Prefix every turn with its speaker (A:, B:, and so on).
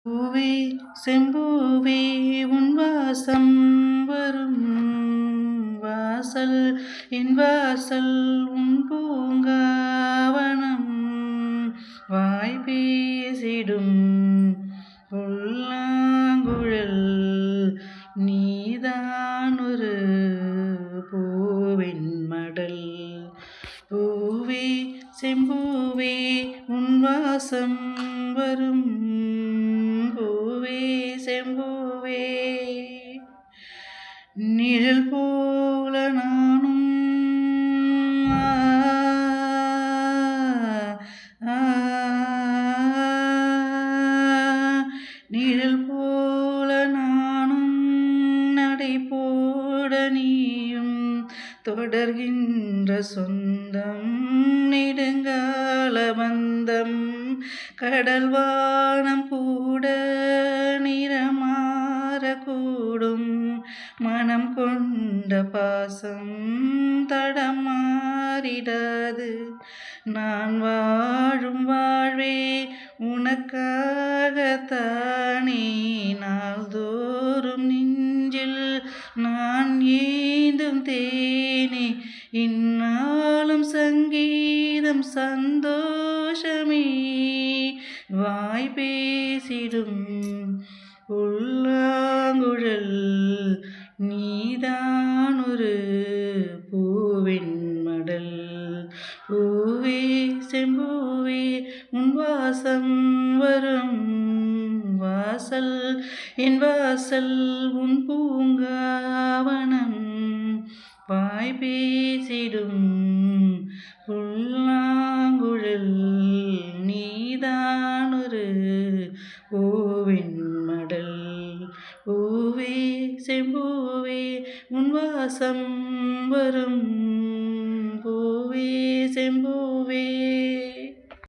A: பூவே செம்பூவே உன் வாசம் வரும் வாசல் என் வாசல் உன் பூங்காவனம் வாய் பேசிடும் புல்லாங்குழல் நீதான் ஒரு பூவின் மடல். பூவே செம்பூவே உன் வாசம் வரும் பூவே செம்பூவே நிழல் போல நானும் நிழல் போல நானும் நடை போட நீயும் தொடர்கின்ற சொந்தம் நெடுங்கால பந்தம் கடல் வானம் கூட நிறமாறக்கூடும் மனம் கொண்ட பாசம் தடமாறிடாது நான் வாழும் வாழ்வே உனக்காகத்தானே நாள்தோறும் நெஞ்சில் நான் ஏந்தும் தேனே இந்நாளும் சங்கீதம் சந்தோஷமே வாய் பேசிடும் புல்லாங்குழல் நீதான் ஒரு பூவின் மடல். பூவே செம்பூவே உன் வாசம் வரும் வாசல் என் வாசல் உன் பூங்காவனம் வாய் பேசிடும் புல்லாங்குழல் நீதான் ஒரு பூவின் மடல். பூவே செம்பூவே உன் வாசம் வரும் பூவே செம்பூ